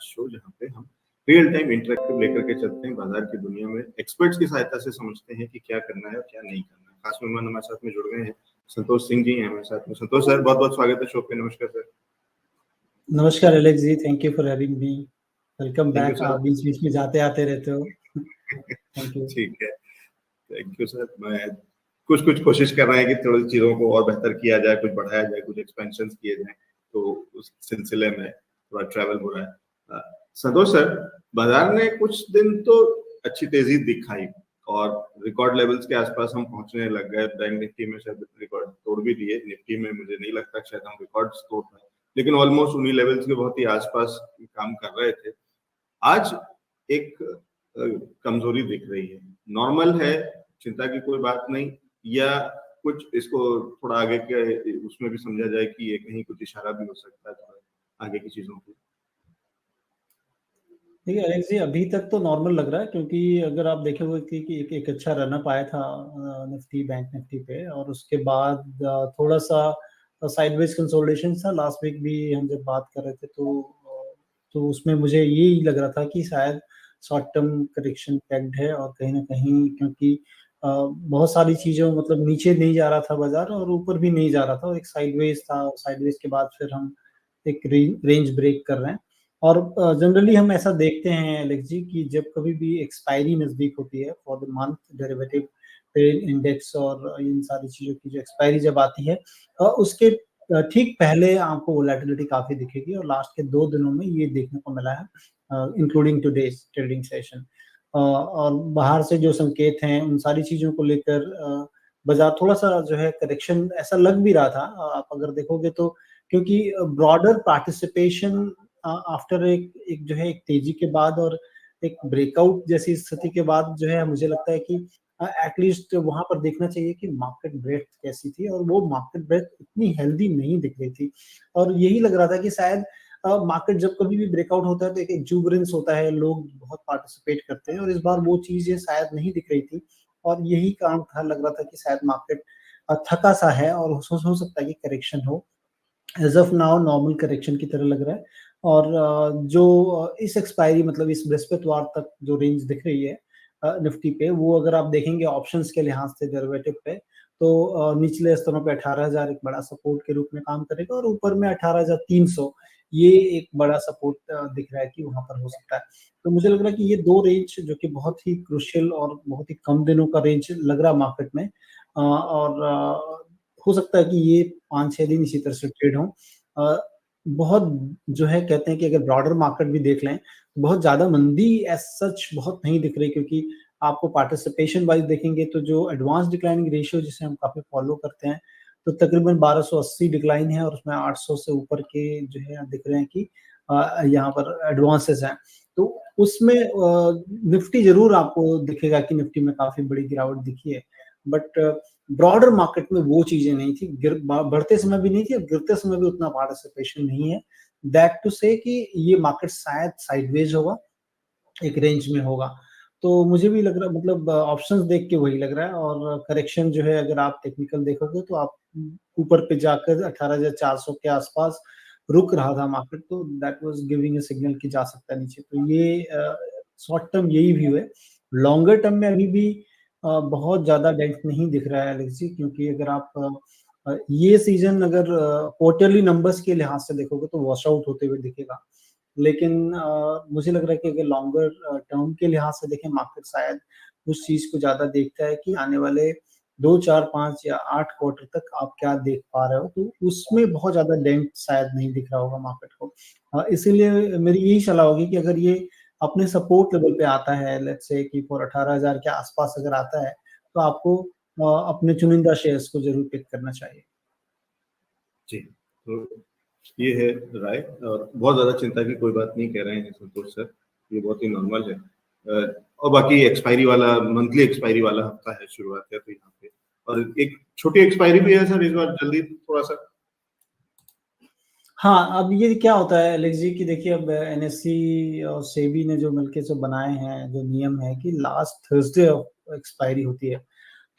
Show जहाँ पे हम रियल टाइम इंटरेक्टिव लेकर के चलते हैं बाजार की दुनिया में, एक्सपर्ट्स की सहायता से समझते हैं कि क्या करना है और क्या नहीं करना है। खास मेहमान हमारे साथ में जुड़ गए हैं, संतोष सिंह जी हैं हमारे साथ में। संतोष सर, बहुत बहुत स्वागत है शो पे। नमस्कार सर। नमस्कार Alex ji, thank you for having me. Welcome Thank you, back. sir. आप बीच बीच में जाते आते रहते हो। Thank you. ठीक है, थैंक यू सर। मैं कुछ कोशिश कर रहे हैं कि थोड़ी चीजों को और बेहतर किया जाए, कुछ बढ़ाया जाए, कुछ एक्सपेंशन किए जाए, तो उस सिलसिले में थोड़ा ट्रैवल हो रहा है। संतोष सर, बाजार ने कुछ दिन तो अच्छी तेजी दिखाई और रिकॉर्ड लेवल्स के आसपास हम पहुंचने लग गए। बैंक निफ्टी में शायद रिकॉर्ड तोड़ भी दिए, निफ्टी में मुझे नहीं लगता शायद हम रिकॉर्ड्स तोड़ पाए, लेकिन ऑलमोस्ट उन्हीं लेवल्स के बहुत ही आसपास काम कर रहे थे। आज एक कमजोरी दिख रही है। नॉर्मल है, चिंता की कोई बात नहीं, या कुछ इसको थोड़ा आगे के उसमें भी समझा जाए कि ये कहीं कुछ इशारा भी हो सकता है थोड़ा आगे की चीजों को? देखिए एलेक्स जी, अभी तक तो नॉर्मल लग रहा है, क्योंकि अगर आप देखेंगे कि एक अच्छा रनअप आया था निफ्टी, बैंक निफ्टी पे, और उसके बाद थोड़ा सा साइडवेज कंसोलिडेशन था। लास्ट वीक भी हम जब बात कर रहे थे तो उसमें मुझे यही लग रहा था कि शायद शॉर्ट टर्म करेक्शन पैक्ड है, और कहीं ना कहीं क्योंकि बहुत सारी चीज़ों मतलब नीचे नहीं जा रहा था बाजार और ऊपर भी नहीं जा रहा था, एक साइडवेज था। साइडवेज के बाद फिर हम एक रेंज ब्रेक कर रहे हैं। और जनरली हम ऐसा देखते हैं एलेक्स जी कि जब कभी भी एक्सपायरी नजदीक होती है फॉर द मंथ, डेरिवेटिव पे इंडेक्स और इन सारी चीजों की जो एक्सपायरी जब आती है, उसके ठीक पहले आपको वोलेटिलिटी काफी दिखेगी, और लास्ट के 2 दिनों में ये देखने को मिला है, इंक्लूडिंग टुडेज ट्रेडिंग सेशन। और बाहर से जो संकेत हैं उन सारी चीजों को लेकर बाजार थोड़ा सा जो है करेक्शन ऐसा लग भी रहा था। आप अगर देखोगे तो, क्योंकि ब्रॉडर पार्टिसिपेशन आफ्टर एक जो है एक तेजी के बाद और एक ब्रेकआउट जैसी स्थिति के बाद जो है, मुझे लगता है कि एटलीस्ट वहां पर देखना चाहिए कि मार्केट ब्रेथ कैसी थी, और वो मार्केट ब्रेथ इतनी हेल्दी नहीं दिख रही थी। और यही लग रहा था कि शायद मार्केट जब कभी भी ब्रेकआउट होता है तो एक एक्जूबरेंस होता है, लोग बहुत पार्टिसिपेट करते हैं, और इस बार वो चीजें शायद नहीं दिख रही थी। और यही कारण था, लग रहा था कि शायद मार्केट थका सा है और हो सकता है कि करेक्शन हो। As of now normal correction की तरह लग रहा है। और जो इस एक्सपायरी मतलब इस बृहस्पतिवार तक जो रेंज दिख रही है निफ्टी पे, वो अगर आप देखेंगे ऑप्शंस के लिहाज से डेरिवेटिव पे, तो निचले स्तरों पे 18,000 एक बड़ा सपोर्ट के रूप में काम करेगा, और ऊपर में 18,300 ये एक बड़ा सपोर्ट दिख रहा है कि वहां पर हो सकता है। तो मुझे लग रहा है कि ये 2 रेंज जो कि बहुत ही क्रुशियल और बहुत ही कम दिनों का रेंज लग रहा है मार्केट में, और हो सकता है कि ये 5-6 दिन इसी तरह से ट्रेड हो। बहुत जो है कहते हैं कि अगर ब्रॉडर मार्केट भी देख लें तो बहुत ज्यादा मंदी एज सच बहुत नहीं दिख रही, क्योंकि आपको पार्टिसिपेशन वाइज देखेंगे तो जो एडवांस डिक्लाइनिंग रेशियो जिसे हम काफी फॉलो करते हैं, तो तकरीबन 1280 डिक्लाइन है, और उसमें 800 से ऊपर के जो है दिख रहे हैं कि यहाँ पर एडवांसेस हैं। तो उसमें निफ्टी जरूर आपको दिखेगा कि निफ्टी में काफी बड़ी गिरावट दिखी है, बट ब्रॉडर मार्केट में वो चीजें नहीं थी। बढ़ते समय भी नहीं थी और गिरते समय भी उतना पार्टिसिपेशन नहीं है। दैट टू से कि ये मार्केट शायद साइडवेज होगा, एक रेंज में होगा। तो मुझे भी लग रहा, मतलब ऑप्शंस देख के वही लग रहा है। और करेक्शन जो है अगर आप टेक्निकल देखोगे तो आप ऊपर पे जाकर 18,400 के आसपास रुक रहा था मार्केट, तो that was giving a signal कि जा सकता है नीचे। तो ये शॉर्ट टर्म यही व्यू है। लॉन्गर टर्म में अभी भी बहुत ज्यादा डेंट नहीं दिख रहा है एलेक्स जी, क्योंकि अगर आप ये सीजन अगर क्वार्टरली नंबर्स के लिहाज से देखोगे तो वॉश आउट होते हुए दिखेगा। लेकिन मुझे लग रहा है कि अगर लॉन्गर टर्म के लिहाज से देखें, मार्केट शायद उस चीज को ज्यादा देखता है कि आने वाले 2, 4, 5 या 8 क्वार्टर तक आप क्या देख पा रहे हो, तो उसमें बहुत ज्यादा डेंट शायद नहीं दिख रहा होगा मार्केट को। इसीलिए मेरी यही सलाह होगी कि अगर ये अपने सपोर्ट लेवल पे आता है, लेट्स से कि फॉर 18,000 के आसपास अगर आता है, तो आपको अपने चुनिंदा शेयर्स को जरूर पिक करना चाहिए। जी, तो ये है राय, और बहुत ज्यादा चिंता की कोई बात नहीं कह रहे हैं संतोष सर, ये बहुत ही नॉर्मल है। और बाकी एक्सपायरी वाला, मंथली एक्सपायरी वाला हफ्ता है, शुरुआत है तो यहाँ पे, और एक छोटी एक्सपायरी भी है सर इस बार, जल्दी थोड़ा सा। हाँ, अब ये क्या होता है एलेक्स जी कि देखिए, अब एनएससी और सेबी ने जो मिलके जो बनाए हैं, जो नियम है कि लास्ट थर्सडे एक्सपायरी होती है।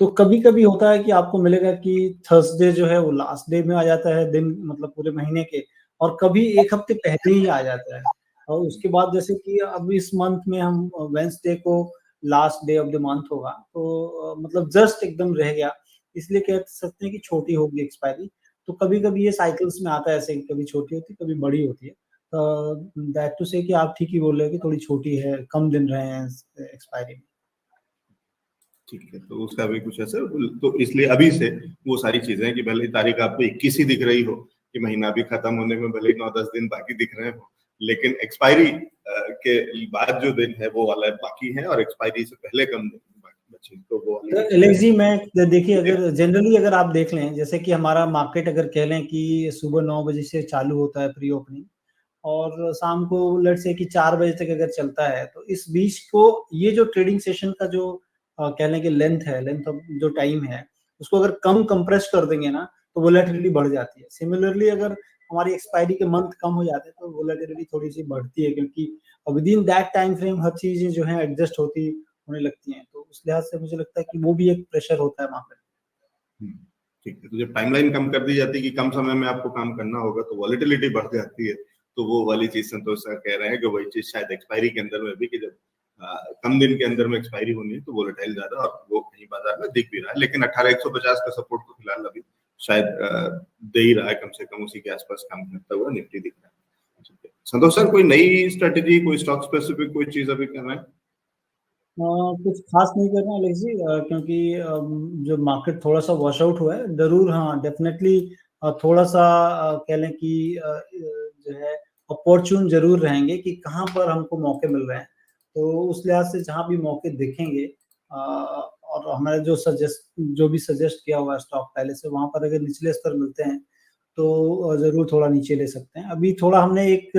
तो कभी कभी होता है कि आपको मिलेगा कि थर्सडे जो है वो लास्ट डे में आ जाता है दिन, मतलब पूरे महीने के, और कभी एक हफ्ते पहले ही आ जाता है। और उसके बाद जैसे कि अब इस मंथ में हम वेडनेसडे को last day of the month होगा, तो मतलब जस्ट एकदम रह गया, इसलिए कह सकते हैं कि छोटी होगी एक्सपायरी। तो कभी-कभी ये साइकिल्स में आता है ऐसे, कभी छोटी होती है, कभी बड़ी होती है। दैट टू से कि आप ठीक ही बोल रहे हो कि थोड़ी छोटी है, कम दिन रहे हैं एक्सपायरी में। ठीक है, तो उसका भी कुछ ऐसा, तो इसलिए अभी से वो सारी चीजें कि भले ही तारीख आपको 21 ही दिख रही हो, कि महीना भी खत्म होने में भले ही 9-10 दिन बाकी दिख रहे हो, लेकिन एक्सपायरी के बाद जो दिन है वो वाला बाकी है, और एक्सपायरी से पहले कम दिन बाकी बचे, तो वो वाली एलेक्स जी, मैं देखिए, अगर जनरली अगर आप देख लें, जैसे कि हमारा मार्केट अगर कह लें कि सुबह 9 बजे से चालू होता है प्री ओपनिंग, और शाम को लेट्स से कि 4 बजे तक अगर चलता है, तो इस बीच को ये जो ट्रेडिंग सेशन का जो कह लें कि लेंथ ऑफ जो टाइम है, उसको अगर कम कंप्रेस कर देंगे ना, तो वोलेटिलिटी बढ़ जाती है। सिमिलरली अगर हमारी एक्सपायरी के मंथ कम हो जाते हैं, तो वोलेटिलिटी थोड़ी-सी बढ़ती है, क्योंकि within that time frame हर चीज़ें जो हैं एडजस्ट होने लगती हैं। तो उस लिहाज से मुझे लगता है कि वो भी एक प्रेशर होता है मार्केट में। ठीक है, तो जब टाइमलाइन कम कर दी जाती है कि कम समय में आपको काम करना होगा, तो वॉलेटिलिटी बढ़ जाती है। तो वो वाली चीज संतोष सर कह रहे हैं कि वही चीज शायद एक्सपायरी के अंदर में भी, कि जब कम दिन के अंदर में एक्सपायरी होनी है तो वोलेटाइल ज्यादा, और वो कहीं बाजार में दिख भी रहा है। लेकिन 18,150 का सपोर्ट तो फिलहाल अभी शायद दे ही रहा है, कम से कम उसी के आसपास काम करता हुआ निफ्टी दिख रहा है। संतोष सर, कोई नई स्ट्रेटेजी, कोई स्टॉक स्पेसिफिक कोई चीज अभी कर रहे हैं? कुछ खास नहीं करना है अलेक्स जी, क्योंकि जो मार्केट थोड़ा सा वॉश आउट हुआ है, जरूर हाँ डेफिनेटली थोड़ा सा कह लें कि जो है अपॉर्चुन जरूर रहेंगे कि कहाँ पर हमको मौके मिल रहे हैं। तो उस लिहाज से जहाँ भी मौके दिखेंगे, और हमारे जो भी सजेस्ट किया हुआ है स्टॉक पहले से, वहां पर अगर निचले स्तर मिलते हैं, तो जरूर थोड़ा नीचे ले सकते हैं। अभी थोड़ा हमने एक